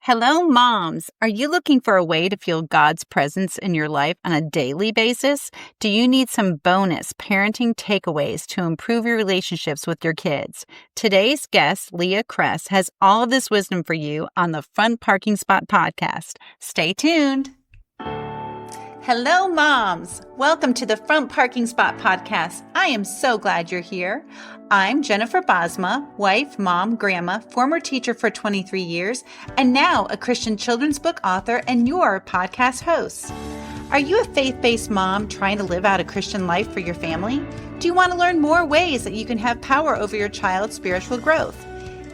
Hello, moms. Are you looking for a way to feel God's presence in your life on a daily basis? Do you need some bonus parenting takeaways to improve your relationships with your kids? Today's guest, Leah Crest, has all of this wisdom for you on the Front Parking Spot podcast. Stay tuned. Hello, moms. Welcome to the Front Parking Spot podcast. I am so glad you're here. I'm Jennifer Bosma, wife, mom, grandma, former teacher for 23 years, and now a Christian children's book author and your podcast host. Are you a faith-based mom trying to live out a Christian life for your family? Do you want to learn more ways that you can have power over your child's spiritual growth?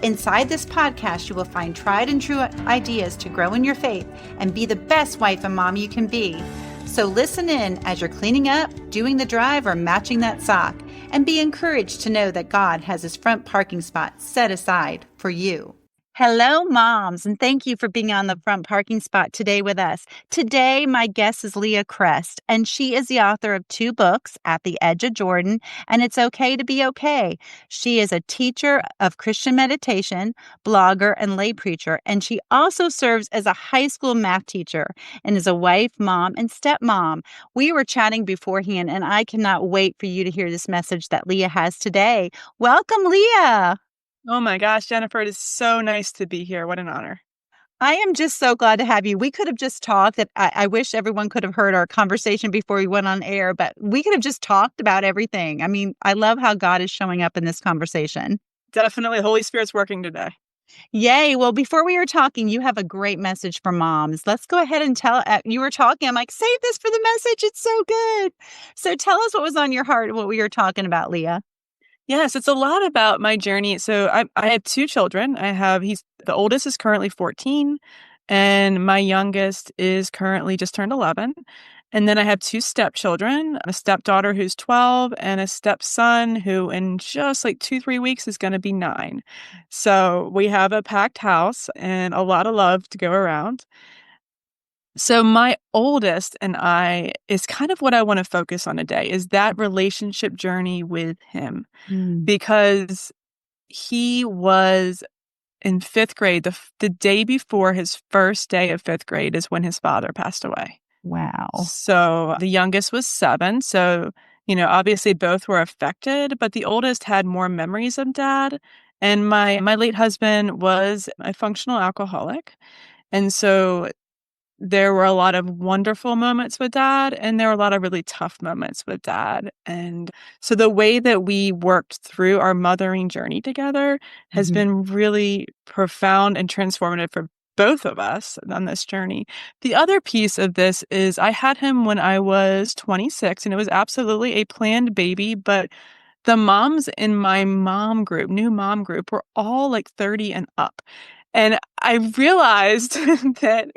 Inside this podcast, you will find tried and true ideas to grow in your faith and be the best wife and mom you can be. So listen in as you're cleaning up, doing the drive, or matching that sock, and be encouraged to know that God has his front parking spot set aside for you. Hello, moms, and thank you for being on the Front Parking Spot today with us. Today, my guest is Leah Crest, and she is the author of 2 books, At the Edge of Jordan and It's Okay to Be Okay. She is a teacher of Christian meditation, blogger, and lay preacher, and she also serves as a high school math teacher and is a wife, mom, and stepmom. We were chatting beforehand, and I cannot wait for you to hear this message that Leah has today. Welcome, Leah. Oh my gosh, Jennifer, it is so nice to be here. What an honor. I am just so glad to have you. We could have just talked. I wish everyone could have heard our conversation before we went on air, but we could have just talked about everything. I mean, I love how God is showing up in this conversation. Definitely, Holy Spirit's working today. Yay. Well, before we were talking, you have a great message for moms. Let's go ahead and tell, you were talking, I'm like, save this for the message. It's so good. So tell us what was on your heart, what we were talking about, Leah. Yes, it's a lot about my journey. So I have 2 children. The oldest is currently 14, and my youngest is currently just turned 11. And then I have 2 stepchildren, a stepdaughter who's 12 and a stepson who in just like 2-3 weeks is going to be 9. So we have a packed house and a lot of love to go around. So my oldest and I is kind of what I want to focus on today is that relationship journey with him, because he was in 5th grade. The day before his first day of 5th grade is when his father passed away. Wow. So the youngest was 7. So, obviously both were affected, but the oldest had more memories of dad. And my late husband was a functional alcoholic. And so there were a lot of wonderful moments with dad, and there were a lot of really tough moments with dad. And so the way that we worked through our mothering journey together has been really profound and transformative for both of us on this journey. The other piece of this is I had him when I was 26, and it was absolutely a planned baby, but the moms in my new mom group, were all like 30 and up. And I realized that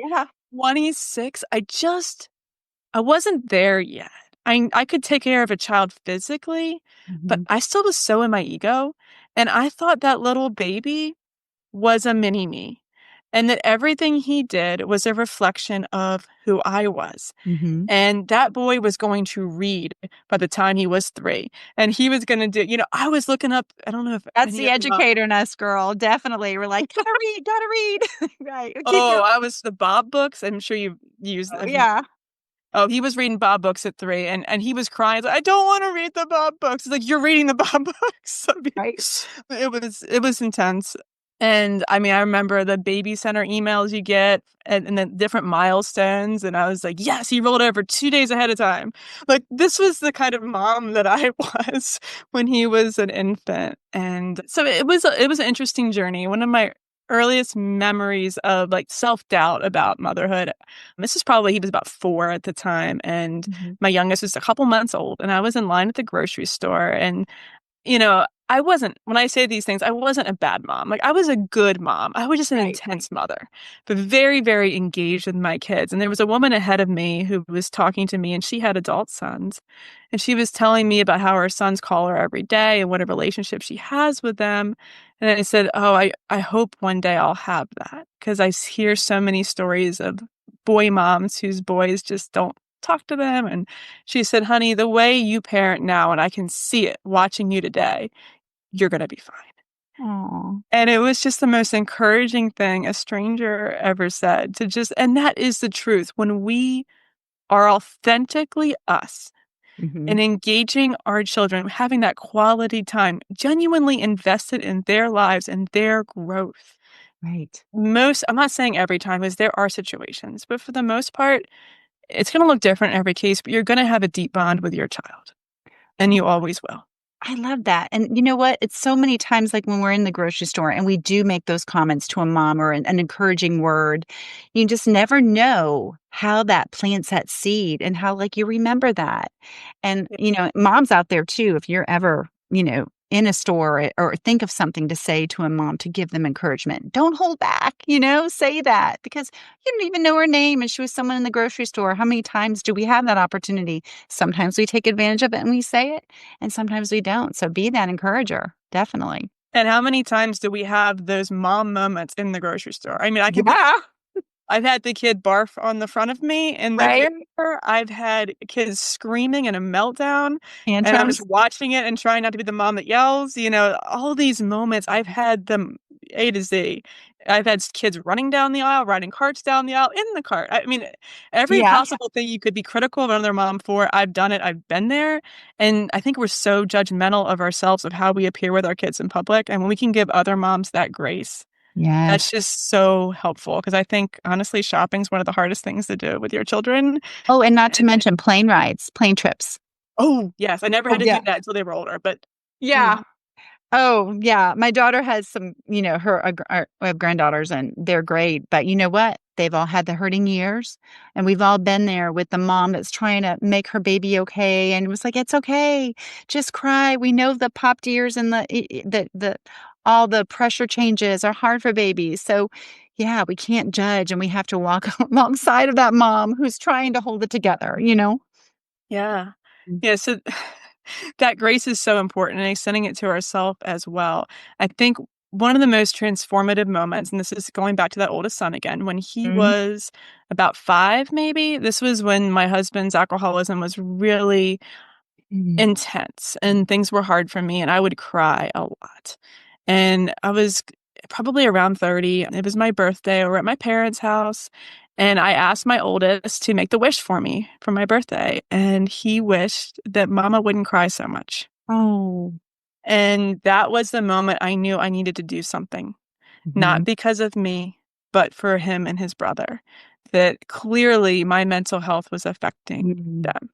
26, I wasn't there yet. I could take care of a child physically, but I still was so in my ego. And I thought that little baby was a mini me. And that everything he did was a reflection of who I was. And that boy was going to read by the time he was 3. And he was going to do, I was looking up, I don't know if That's the educator in us, girl. Definitely. We're like, gotta read. Right. I was the Bob books. I'm sure you've used them. Yeah. Oh, he was reading Bob books at 3, and he was crying. Like, I don't want to read the Bob books. It's like, you're reading the Bob books. Right. It was intense. And I mean, I remember the baby center emails you get and then different milestones. And I was like, yes, he rolled over 2 days ahead of time. Like, this was the kind of mom that I was when he was an infant. And so it was an interesting journey. One of my earliest memories of like self-doubt about motherhood. This is probably, he was about 4 at the time. And my youngest was a couple months old. And I was in line at the grocery store. And, when I say these things, I wasn't a bad mom. Like, I was a good mom. I was just an intense mother, but very, very engaged with my kids. And there was a woman ahead of me who was talking to me, and she had adult sons. And she was telling me about how her sons call her every day and what a relationship she has with them. And I said, oh, I hope one day I'll have that, because I hear so many stories of boy moms whose boys just don't talk to them. And she said, honey, the way you parent now, and I can see it watching you today, you're going to be fine. Oh. And it was just the most encouraging thing a stranger ever said to just, and that is the truth. When we are authentically us Hmm. and engaging our children, having that quality time, genuinely invested in their lives and their growth. Right. I'm not saying every time, because there are situations, but for the most part, it's going to look different in every case, but you're going to have a deep bond with your child, and you always will. I love that. And you know what? It's so many times like when we're in the grocery store and we do make those comments to a mom or an encouraging word, you just never know how that plants that seed and how like you remember that. And, Yeah. moms out there too, if you're ever, in a store or think of something to say to a mom to give them encouragement, don't hold back, say that because you don't even know her name and she was someone in the grocery store. How many times do we have that opportunity? Sometimes we take advantage of it and we say it, and sometimes we don't. So be that encourager. Definitely. And how many times do we have those mom moments in the grocery store? I mean, Yeah. I've had the kid barf on the front of me in the Right? theater. I've had kids screaming in a meltdown, and I was Tantrums. watching it and trying not to be the mom that yells. All these moments, I've had them A to Z. I've had kids running down the aisle, riding carts down the aisle, in the cart. I mean, every Yeah. possible thing you could be critical of another mom for, I've done it. I've been there. And I think we're so judgmental of ourselves, of how we appear with our kids in public. And when we can give other moms that grace, that's Yes. just so helpful, because I think, honestly, shopping's one of the hardest things to do with your children. Oh, and not to And mention plane rides, plane trips. oh, yes, I never Oh, had to yeah. do that until they were older, but Yeah. mm, Oh, yeah. My daughter has some, we have granddaughters and they're great. But you know what? They've all had the hurting years. And we've all been there with the mom that's trying to make her baby okay. And it was like, it's okay. Just cry. We know the popped ears and all the pressure changes are hard for babies. So, yeah, we can't judge and we have to walk alongside of that mom who's trying to hold it together. yeah. Mm. Yeah, so that grace is so important, and extending it to ourselves as well. I think one of the most transformative moments, and this is going back to that oldest son again, when he Mhm. was about 5 maybe, this was when my husband's alcoholism was really Mhm. intense, and things were hard for me, and I would cry a lot. And I was probably around 30. It was my birthday. We were at my parents' house, and I asked my oldest to make the wish for me for my birthday, and he wished that mama wouldn't cry so much. Oh. And that was the moment I knew I needed to do something, not Mhm. because of me, but for him and his brother, that clearly my mental health was affecting Mhm. them.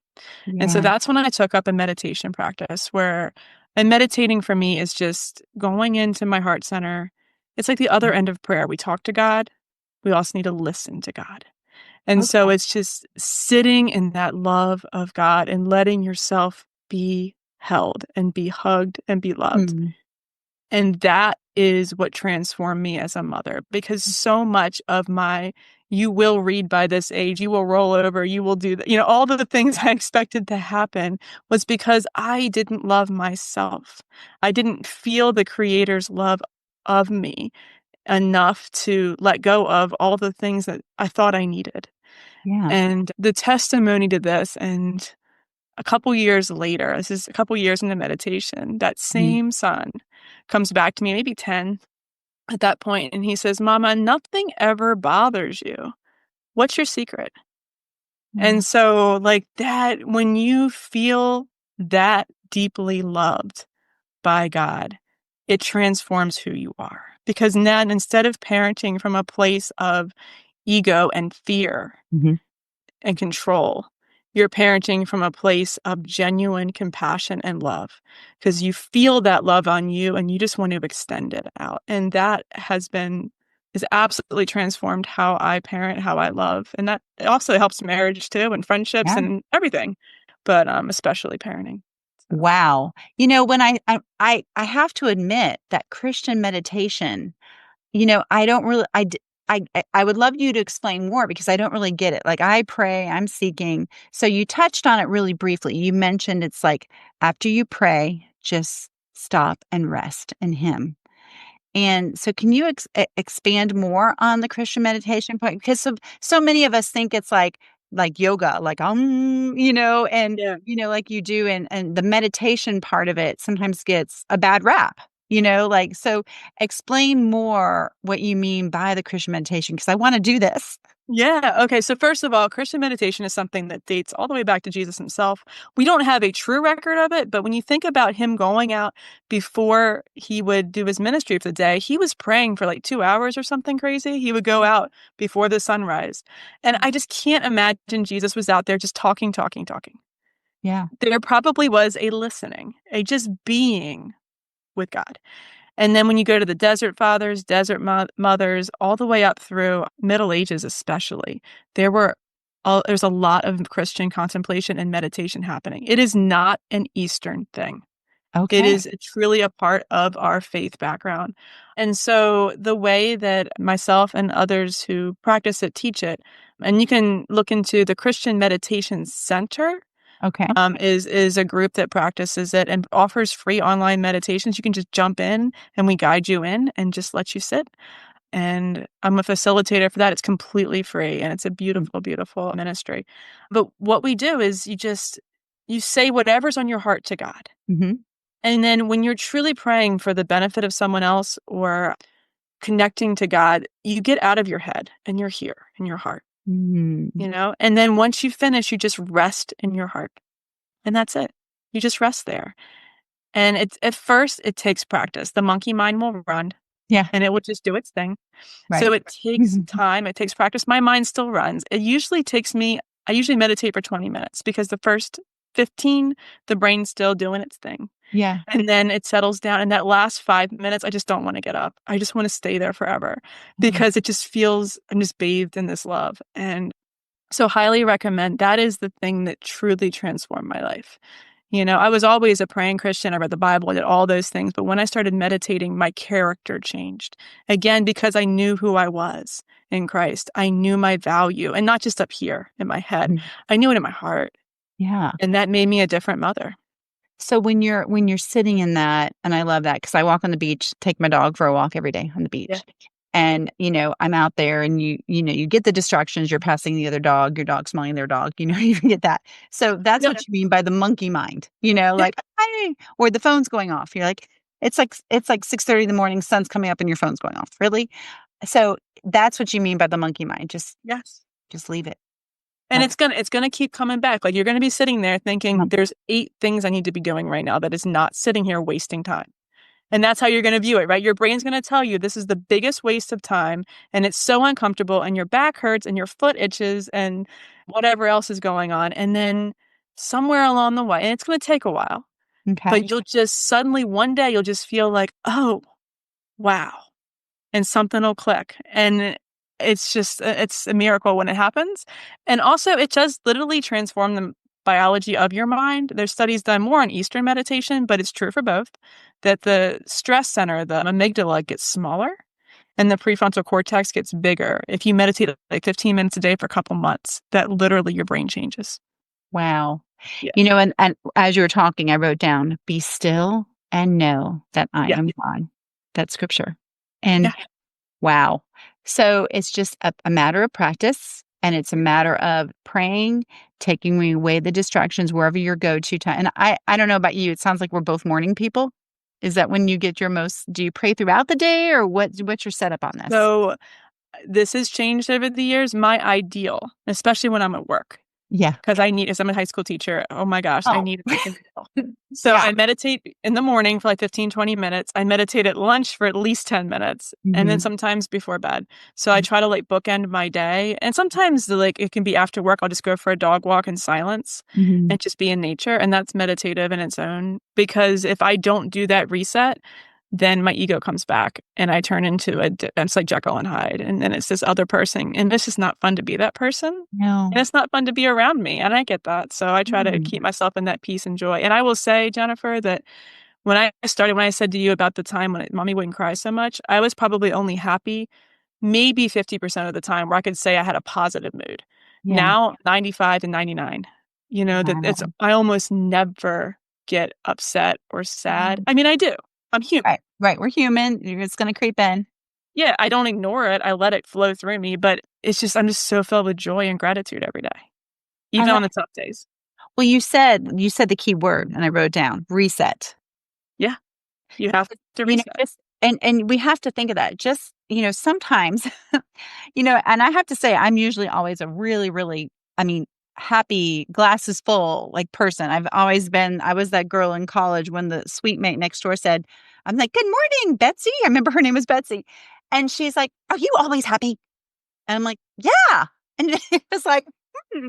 And so Yeah. that's when I took up a meditation practice where, and meditating for me is just going into my heart center. It's like the other end of prayer. We talk to God. We also need to listen to God. And so Okay. it's just sitting in that love of God and letting yourself be held and be hugged and be loved. Mhm. And that is what transformed me as a mother, because so much of my, you will read by this age, you will roll over, you will do that, all of the things I expected to happen was because I didn't love myself. I didn't feel the Creator's love of me enough to let go of all the things that I thought I needed. Yeah. And the testimony to this, and a couple years later, this is a couple years into meditation, that Mhm. same son comes back to me, maybe 10 at that point, and he says, "Mama, nothing ever bothers you. What's your secret?" Yeah. And so, like that, when you feel that deeply loved by God, it transforms who you are. Because then instead of parenting from a place of ego and fear Mhm. and control, you're parenting from a place of genuine compassion and love, because you feel that love on you and you just want to extend it out. And that is absolutely transformed how I parent, how I love. And that it also helps marriage too, and friendships Yeah. and everything, but especially parenting. So Wow. When I have to admit that Christian meditation, I don't really I would love you to explain more because I don't really get it. Like I pray, I'm seeking. So you touched on it really briefly. You mentioned it's like after you pray, just stop and rest in him. And so can you expand more on the Christian meditation point? Because so many of us think it's like yoga, like and yeah. like you do, and the meditation part of it sometimes gets a bad rap. Like, so explain more what you mean by the Christian meditation, because I want to do this. Yeah. Okay. So first of all, Christian meditation is something that dates all the way back to Jesus himself. We don't have a true record of it, but when you think about him going out before he would do his ministry for the day, he was praying for like 2 hours or something crazy. He would go out before the sunrise. And I just can't imagine Jesus was out there just talking, talking, talking. Yeah. There probably was a listening, a just being with God. And then when you go to the desert fathers, mothers, all the way up through Middle Ages, especially, there's a lot of Christian contemplation and meditation happening. It is not an Eastern thing. It Okay. is truly a part of our faith background. And so the way that myself and others who practice it teach it, and you can look into the Christian Meditation Center, Okay. is a group that practices it and offers free online meditations. You can just jump in and we guide you in and just let you sit. And I'm a facilitator for that. It's completely free and it's a beautiful, beautiful ministry. But what we do is you say whatever's on your heart to God. Mm-hmm. And then when you're truly praying for the benefit of someone else or connecting to God, you get out of your head and you're here in your heart, Mm-hmm. And then once you finish, you just rest in your heart. And that's it. You just rest there. And it's at first it takes practice. The monkey mind will run Yeah. and it will just do its thing. Right. So it takes time, it takes practice. My mind still runs. I usually meditate for 20 minutes because the first 15, the brain's still doing its thing. Yeah. And then it settles down. And that last 5 minutes, I just don't want to get up. I just want to stay there forever Yeah. because it just feels I'm just bathed in this love. And so highly recommend. That is the thing that truly transformed my life. I was always a praying Christian. I read the Bible, I did all those things. But when I started meditating, my character changed. Again, because I knew who I was in Christ. I knew my value, and not just up here in my head. Mhm. I knew it in my heart. Yeah. And that made me a different mother. So when you're sitting in that, and I love that because I walk on the beach, take my dog for a walk every day on the Yeah. beach. And, I'm out there and you get the distractions, you're passing the other dog, your dog's smelling their dog, you get that. So that's Yeah. what you mean by the monkey mind, Yeah. like, hey, or the phone's going off. You're like, it's like 6:30 in the morning, sun's coming up and your phone's going off. Really? So that's what you mean by the monkey mind. Yes. Just leave it. And That's it's gonna keep coming back. Like you're gonna be sitting there thinking, um, there's 8 things I need to be doing right now that is not sitting here wasting time. And that's how you're going to view it, right? Your brain's going to tell you this is the biggest waste of time and it's so uncomfortable and your back hurts and your foot itches and whatever else is going on. And then somewhere along the way, and it's going to take a while, okay. but you'll just suddenly one day you'll just feel like, oh, wow. And something will click. And it's a miracle when it happens. And also, it does literally transform the biology of your mind. There's studies done more on Eastern meditation, but it's true for both, that the stress center, the amygdala, gets smaller and the prefrontal cortex gets bigger. If you meditate like 15 minutes a day for a couple months, that literally your brain changes. Wow. Yeah. And as you were talking, I wrote down, be still and know that I Yeah. am God. That's scripture. And Yeah. wow. So it's just a matter of practice and it's a matter of praying, taking away the distractions wherever your go-to time. And I don't know about you. It sounds like we're both morning people. Is that when you get your most, do you pray throughout the day or what's your setup on this? So this has changed over the years. My ideal, especially when I'm at work, Yeah. because I'm a high school teacher. Oh my gosh, I Oh, need to take a meal. So yeah. I meditate in the morning for like 15, 20 minutes. I meditate at lunch for at least 10 minutes and then Hmm. sometimes before bed. So I try to like bookend my day. And sometimes like it can be after work. I'll just go for a dog walk in silence Hmm. and just be in nature. And that's meditative in its own. Because if I don't do that reset, then my ego comes back and I turn into it's like Jekyll and Hyde. And then it's this other person. And it's just not fun to be that person. No. And it's not fun to be around me. And I get that. So I try to Mm. keep myself in that peace and joy. And I will say, Jennifer, that when I said to you about the time when mommy wouldn't cry so much, I was probably only happy maybe 50% of the time where I could say I had a positive mood. Yeah. Now, 95 and 99, Wow. I almost never get upset or sad. Mm. I mean, I do. I'm human. Right. Right. We're human. It's going to creep in. Yeah, I don't ignore it. I let it flow through me, but I'm just so filled with joy and gratitude every day, I even like on the tough days. Well, you said the key word, and I wrote it down, reset. Yeah. You have to reset. Just and we have to think of that. Just, sometimes, and I have to say I'm usually always a really, really, I mean, happy, glasses full like person. I was that girl in college when the sweet mate next door said, I'm like, "Good morning, Betsy." I remember her name was Betsy. And she's like, "Are you always happy?" And I'm like, "Yeah." And it was like, hmm,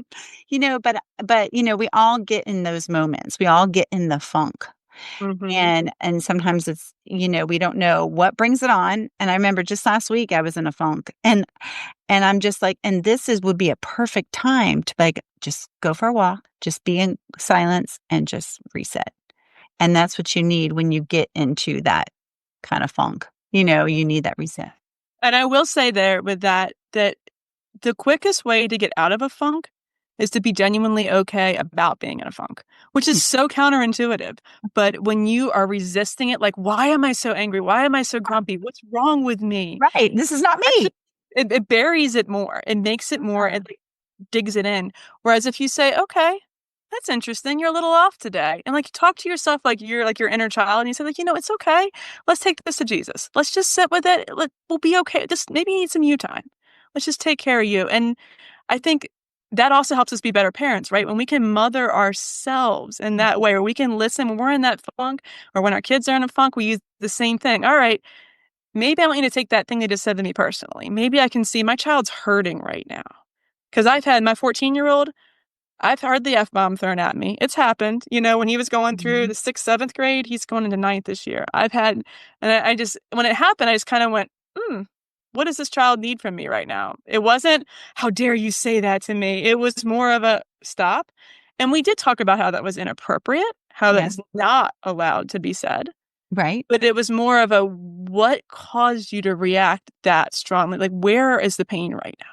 we all get in those moments. We all get in the funk. Hmm. And sometimes it's, we don't know what brings it on. And I remember just last week I was in a funk and I'm just like, and would be a perfect time to like just go for a walk, just be in silence and just reset. And that's what you need when you get into that kind of funk. You need that reset. And I will say there with that the quickest way to get out of a funk is to be genuinely okay about being in a funk, which is Mm. so counterintuitive. But when you are resisting it, like, why am I so angry? Why am I so grumpy? What's wrong with me? Right. This is not That me. just, it buries it more. It makes it more, it like, digs it in. Whereas if you say, okay, that's interesting. You're a little off today. And like talk to yourself like you're like your inner child and you say, like, it's okay. Let's take this to Jesus. Let's just sit with it. We'll be okay. Just maybe you need some you time. Let's just take care of you. And I think that also helps us be better parents, right? When we can mother ourselves in that way, or we can listen when we're in that funk, or when our kids are in a funk, we use the same thing. All right, maybe I want you to take that thing they just said to me personally. Maybe I can see my child's hurting right now. Because I've had my 14-year-old, I've heard the F-bomb thrown at me. It's happened. When he was going through Mhm. the 6th, 7th grade, he's going into ninth this year. And I just, when it happened, I just kind of went, what does this child need from me right now? It wasn't, how dare you say that to me? It was more of a stop. And we did talk about how that was inappropriate, how Yeah. that's not allowed to be said. Right. But it was more of a, what caused you to react that strongly? Like, where is the pain right now?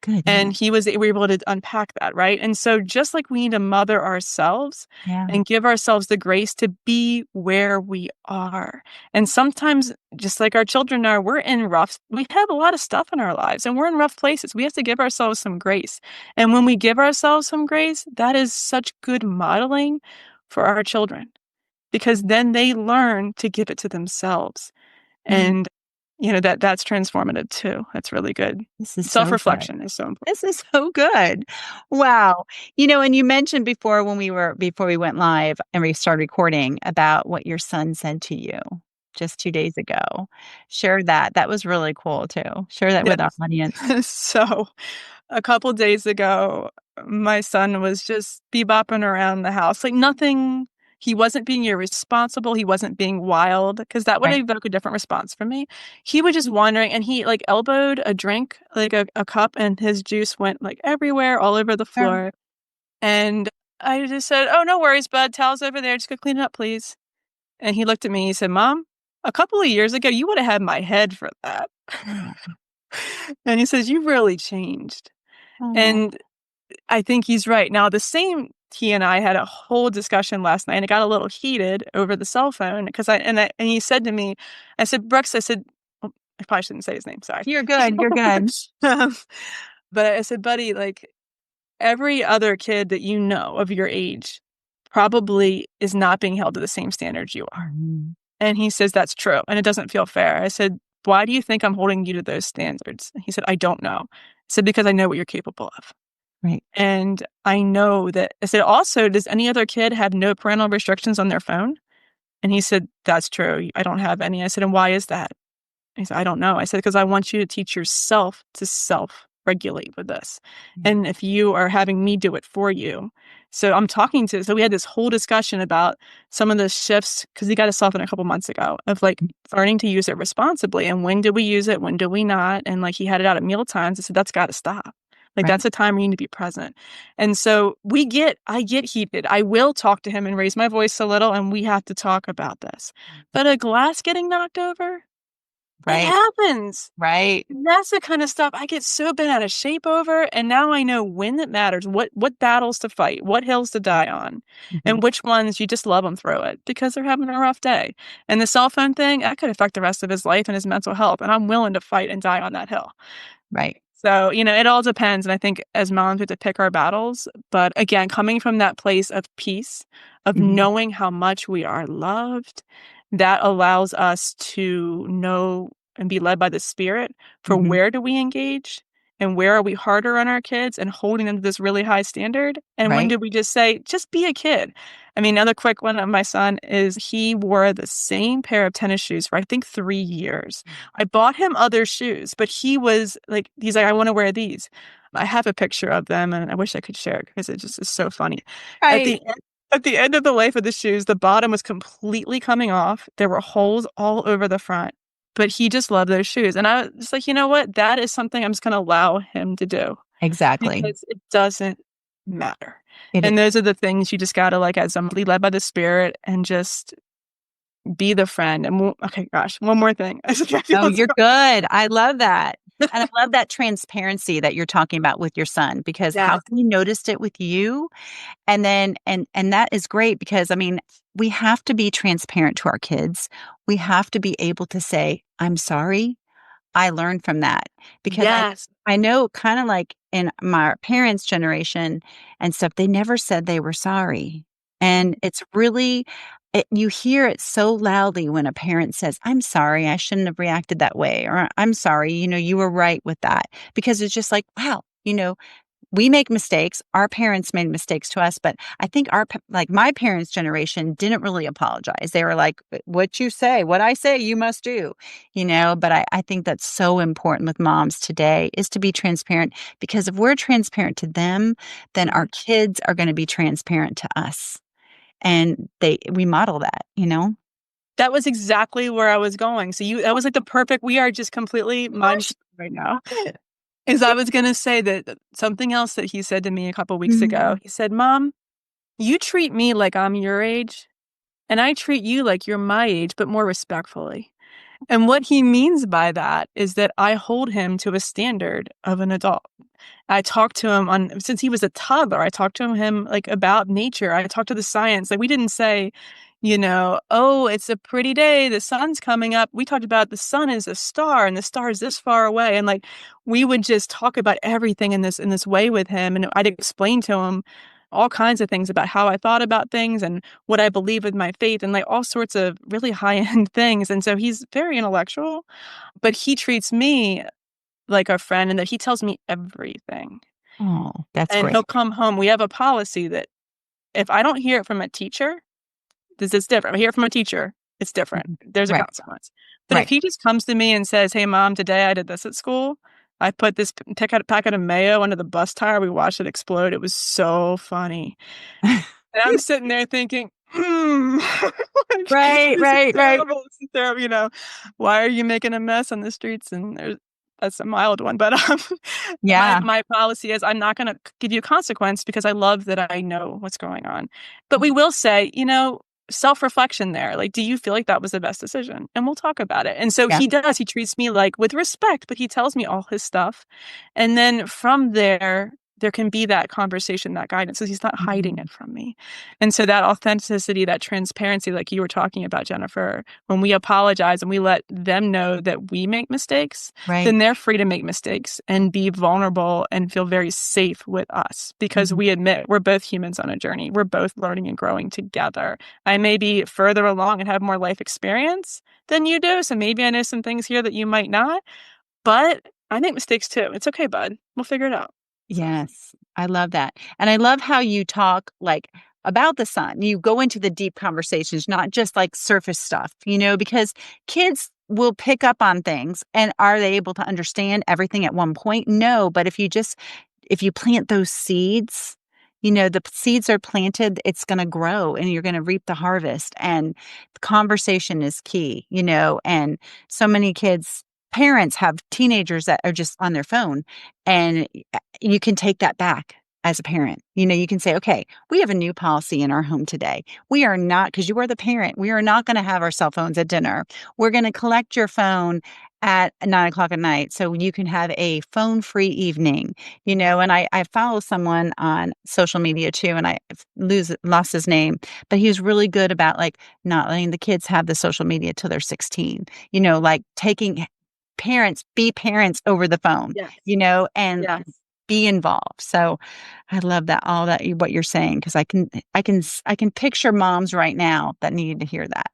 Good. Yeah. And we were able to unpack that, right? And so just like we need to mother ourselves Yeah. and give ourselves the grace to be where we are. And sometimes, just like our children are, we have a lot of stuff in our lives and we're in rough places. We have to give ourselves some grace. And when we give ourselves some grace, that is such good modeling for our children because then they learn to give it to themselves. Mm. And that's transformative too. That's really good. This is so good. Self-reflection is so important. This is so good. Wow. And you mentioned before before we went live and we started recording about what your son said to you just 2 days ago. Share that. That was really cool too. Share that with our Yes. audience. So, a couple days ago, my son was just bebopping around the house, like nothing. He wasn't being irresponsible, he wasn't being wild, because that would Right. evoke a different response from me. He was just wandering, and he, like, elbowed a drink, like a cup, and his juice went, like, everywhere, all over the Sure. floor, and I just said, "Oh, no worries, bud, towel's over there, just go clean it up, please." And he looked at me, he said, "Mom, a couple of years ago, you would have had my head for that." Mm. And he says, "You've really changed." Oh, And I think he's right. Now, he and I had a whole discussion last night, and it got a little heated over the cell phone because and he said to me, I said, "Brooks," I said, oh, I probably shouldn't say his name, sorry. you're good. You're good. Um, but I said, "Buddy, like every other kid that you know of your age probably is not being held to the same standards you are." Mhm. And he says, "That's true, and it doesn't feel fair." I said, "Why do you think I'm holding you to those standards?" He said, "I don't know." I said, "Because I know what you're capable of." Right. And I know that I said, "Also, does any other kid have no parental restrictions on their phone?" And he said, "That's true. I don't have any." I said, "And why is that?" He said, "I don't know." I said, "Because I want you to teach yourself to self-regulate with this. Yeah. And if you are having me do it for you." So we had this whole discussion about some of the shifts because he got a cell phone a couple months ago of like learning to use it responsibly. And when do we use it? When do we not? And like he had it out at meal times. I said, that's got to stop. Like Right. that's a time where you need to be present. And so I get heated. I will talk to him and raise my voice a little, and we have to talk about this. But a glass getting knocked over, it Right. happens. Right. That's the kind of stuff I get so bent out of shape over, and now I know when it matters, what battles to fight, what hills to die on, Mhm. and which ones you just love them through it because they're having a rough day. And the cell phone thing, that could affect the rest of his life and his mental health, and I'm willing to fight and die on that hill. Right. So, it all depends, and I think as moms, we have to pick our battles, but again, coming from that place of peace, of Mhm. knowing how much we are loved, that allows us to know and be led by the Spirit for Hmm. where do we engage and where are we harder on our kids and holding them to this really high standard? And when Right? do we just say, just be a kid? I mean, another quick one of my son is he wore the same pair of tennis shoes for I think 3 years. I bought him other shoes, but he's like, I want to wear these. I have a picture of them and I wish I could share it because it just is so funny. At Right. the at the end of the life of the shoes, the bottom was completely coming off. There were holes all over the front, but he just loved those shoes. And I was just like, you know what? That is something I'm just going to allow him to do Exactly. because it doesn't matter. It. And those are the things you just got to like, as somebody led by the Spirit and just be the friend. And okay, gosh, one more thing. I Oh, feel you're good. I love that. And I love that transparency that you're talking about with your son because how yes, he noticed it with you. And then and that is great because I mean, we have to be transparent to our kids. We have to be able to say, "I'm sorry. I learned from that." Because yes, I know kind of like in my parents' generation and stuff, they never said they were sorry. And it's really you hear it so loudly when a parent says, "I'm sorry, I shouldn't have reacted that way," or "I'm sorry, you were right with that." Because it's just like, wow, we make mistakes. Our parents made mistakes to us, but I think like my parents' generation didn't really apologize. They were like, what you say, what I say, you must do. But I think that's so important with moms today is to be transparent because if we're transparent to them, then our mhm. kids are going to be transparent to us. And we model that. That was exactly where I was going. So that was like the perfect, we are just completely mind right now. Is I was gonna say that something else that he said to me a couple weeks ago. Mhm. He said, "Mom, you treat me like I'm your age, and I treat you like you're my age, but more respectfully." And what he means by that is that I hold him to a standard of an adult. I talked to him on since he was a toddler, I talked to him, like, about nature, I talked to the science, like, we didn't say, "Oh, it's a pretty day, the sun's coming up." We talked about the sun is a star, and the star is this far away, and, like, we would just talk about everything in this way with him, and I'd explain to him all kinds of things about how I thought about things and what I believe with my faith and, like, all sorts of really high-end things, and so he's very intellectual, but he treats me like a friend and that he tells me everything. Oh, that's And great. he'll come home. We have a policy that if I don't hear it from a teacher, this is different. If I hear it from a teacher, it's different. Mhm. There's a Right. consequence. But if Right. he just comes to me and says, "Hey, mom, today I did this at school. I put this packet of mayo under the bus tire. We watched it explode. It was so funny." And I'm sitting there thinking, like, Right, this is right, right. terrible. This is terrible. Why are you making a mess on the streets? And that's a mild one, but my Yeah. my policy is I'm not going to give you a consequence because I love that I know what's going on. But we will say, self-reflection there. Like, do you feel like that was the best decision? And we'll talk about it. And so Yeah. he does. He treats me like with respect, but he tells me all his stuff. And then from there can be that conversation, that guidance, so he's not hiding Mhm. it from me. And so that authenticity, that transparency, like you were talking about, Jennifer, when we apologize and we let them know that we make mistakes, Right. then they're free to make mistakes and be vulnerable and feel very safe with us because Mhm. we admit we're both humans on a journey. We're both learning and growing together. I may be further along and have more life experience than you do. So maybe I know some things here that you might not, but I make mistakes too. It's okay, bud. We'll figure it out. So, Yes, I love that. And I love how you talk like about the sun. You go into the deep conversations, not just like surface stuff, because kids will pick up on things and are they able to understand everything at one point? No, but if you plant those seeds, the seeds are planted, it's going to grow and you're going to reap the harvest. And the conversation is key, and so many parents have teenagers that are just on their phone and you can take that back as a parent. You can say, okay, we have a new policy in our home today. We are not, because you are the parent, we are not going to have our cell phones at dinner. We're going to collect your phone at 9 o'clock at night so you can have a phone free evening. And I follow someone on social media too, and I lost his name, but he was really good about like not letting the kids have the social media till they're 16, like taking be parents over the yes, phone, and yes. be involved. So I love that all that what you're saying because I can picture moms right now that needed to hear that.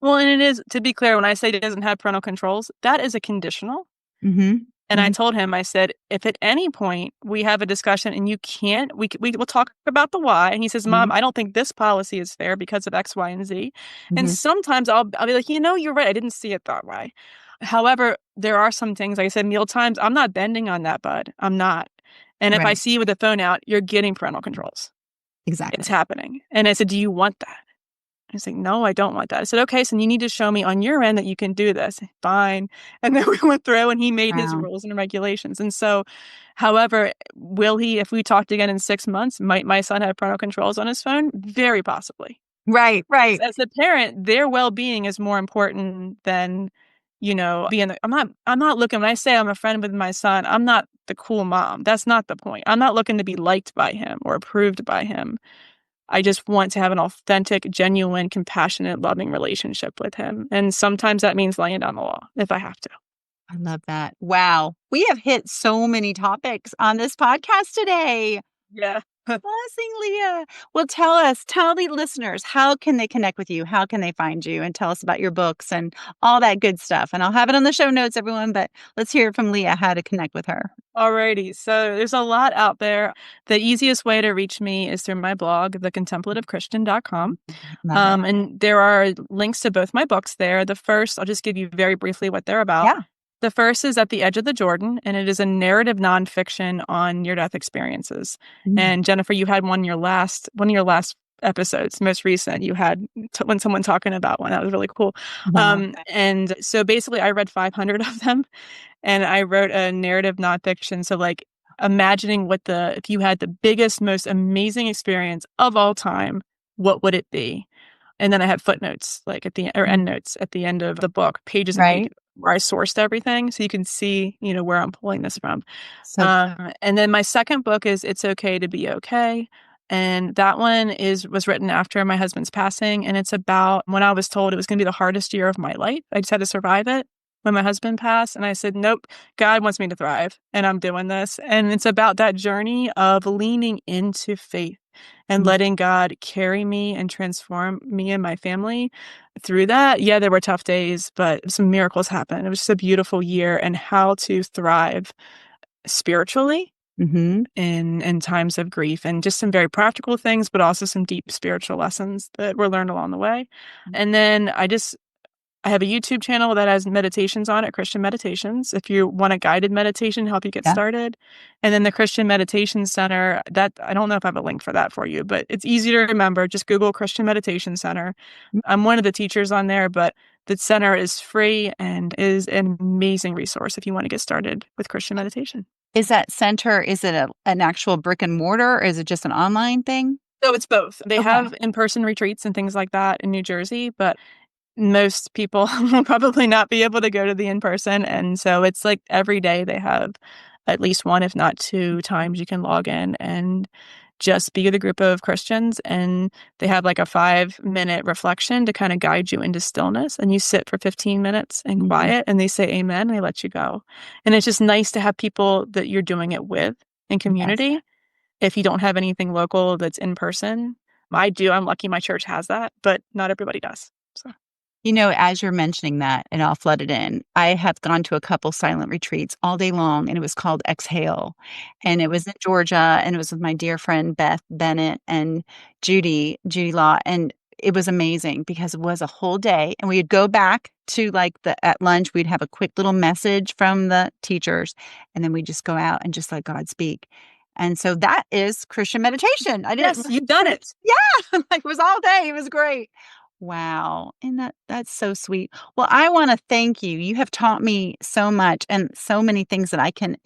Well, and it is, to be clear, when I say it doesn't have parental controls, that is a conditional. Mm-hmm. And I told him, I said, if at any point we have a discussion and you can't, we will talk about the why. And he says, Mom, I don't think this policy is fair because of X, Y, and Z. And sometimes I'll be like, you're right. I didn't see it that way. However, there are some things, like I said, meal times, I'm not bending on that, bud. I'm not. And if I see you with the phone out, you're getting parental controls. Exactly. It's happening. And I said, do you want that? He's like, no, I don't want that. I said, okay, so you need to show me on your end that you can do this. Fine. And then we went through and he made his rules and regulations. And so, however, will he, if we talked again in 6 months, might my son have parental controls on his phone? Very possibly. Right. As a parent, their well-being is more important than, being, I'm not looking, when I say I'm a friend with my son, I'm not the cool mom. That's not the point. I'm not looking to be liked by him or approved by him. I just want to have an authentic, genuine, compassionate, loving relationship with him. And sometimes that means laying down the law if I have to. I love that. Wow. We have hit so many topics on this podcast today. Yeah. Blessing, Leah. Well, tell the listeners, how can they connect with you? How can they find you? And tell us about your books and all that good stuff. And I'll have it on the show notes, everyone. But let's hear from Leah how to connect with her. Alrighty. So there's a lot out there. The easiest way to reach me is through my blog, thecontemplativechristian.com. And there are links to both my books there. The first, I'll just give you very briefly what they're about. Yeah. The first is At the Edge of the Jordan, and it is a narrative nonfiction on near-death experiences. And Jennifer, you had one of your last episodes, most recent. You had when someone talking about one that was really cool. And so basically, I read 500 of them, and I wrote a narrative nonfiction. So like imagining if you had the biggest, most amazing experience of all time, what would it be? And then I have footnotes, like end notes at the end of the book, pages and pages, where I sourced everything, so you can see, where I'm pulling this from. And then my second book is It's Okay to Be Okay. And that one was written after my husband's passing. And it's about when I was told it was going to be the hardest year of my life. I just had to survive it when my husband passed. And I said, nope, God wants me to thrive. And I'm doing this. And it's about that journey of leaning into faith and letting God carry me and transform me and my family through that. Yeah, there were tough days, but some miracles happened. It was just a beautiful year, and how to thrive spiritually in times of grief, and just some very practical things, but also some deep spiritual lessons that were learned along the way. And then I have a YouTube channel that has meditations on it, Christian Meditations, if you want a guided meditation to help you get started. And then the Christian Meditation Center, that I don't know if I have a link for that for you, but it's easy to remember. Just Google Christian Meditation Center. I'm one of the teachers on there, but the center is free and is an amazing resource if you want to get started with Christian meditation. Is that center, is it an actual brick and mortar, or is it just an online thing? So it's both. They have in-person retreats and things like that in New Jersey, but most people will probably not be able to go to the in-person. And so it's like every day they have at least one, if not two times you can log in and just be with a group of Christians. And they have like a 5-minute reflection to kind of guide you into stillness. And you sit for 15 minutes in quiet and they say amen and they let you go. And it's just nice to have people that you're doing it with in community. Yes. If you don't have anything local that's in person, I do. I'm lucky my church has that, but not everybody does. So. As you're mentioning that, and I'll flood it in, I have gone to a couple silent retreats all day long, and it was called Exhale. And it was in Georgia, and it was with my dear friend Beth Bennett and Judy Law. And it was amazing because it was a whole day. And we'd go back to at lunch, we'd have a quick little message from the teachers, and then we'd just go out and just let God speak. And so that is Christian meditation. Yes, you've done it. Yeah. It was all day. It was great. Wow. And that's so sweet. Well, I want to thank you. You have taught me so much and so many things that I can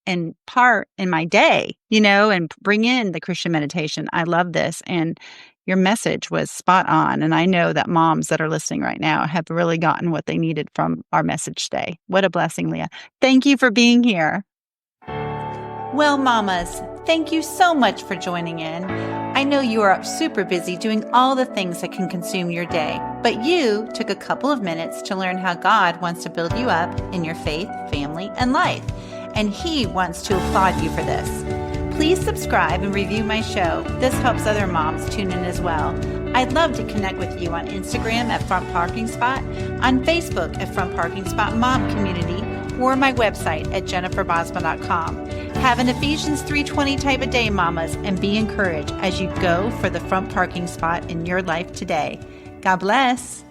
impart in my day, and bring in the Christian meditation. I love this. And your message was spot on. And I know that moms that are listening right now have really gotten what they needed from our message today. What a blessing, Leah. Thank you for being here. Well, mamas, thank you so much for joining in. I know you are super busy doing all the things that can consume your day, but you took a couple of minutes to learn how God wants to build you up in your faith, family, and life, and He wants to applaud you for this. Please subscribe and review my show. This helps other moms tune in as well. I'd love to connect with you on Instagram at Front Parking Spot, on Facebook at Front Parking Spot Mom Community, or my website at jenniferbosma.com. Have an Ephesians 3:20 type of day, mamas, and be encouraged as you go for the front parking spot in your life today. God bless.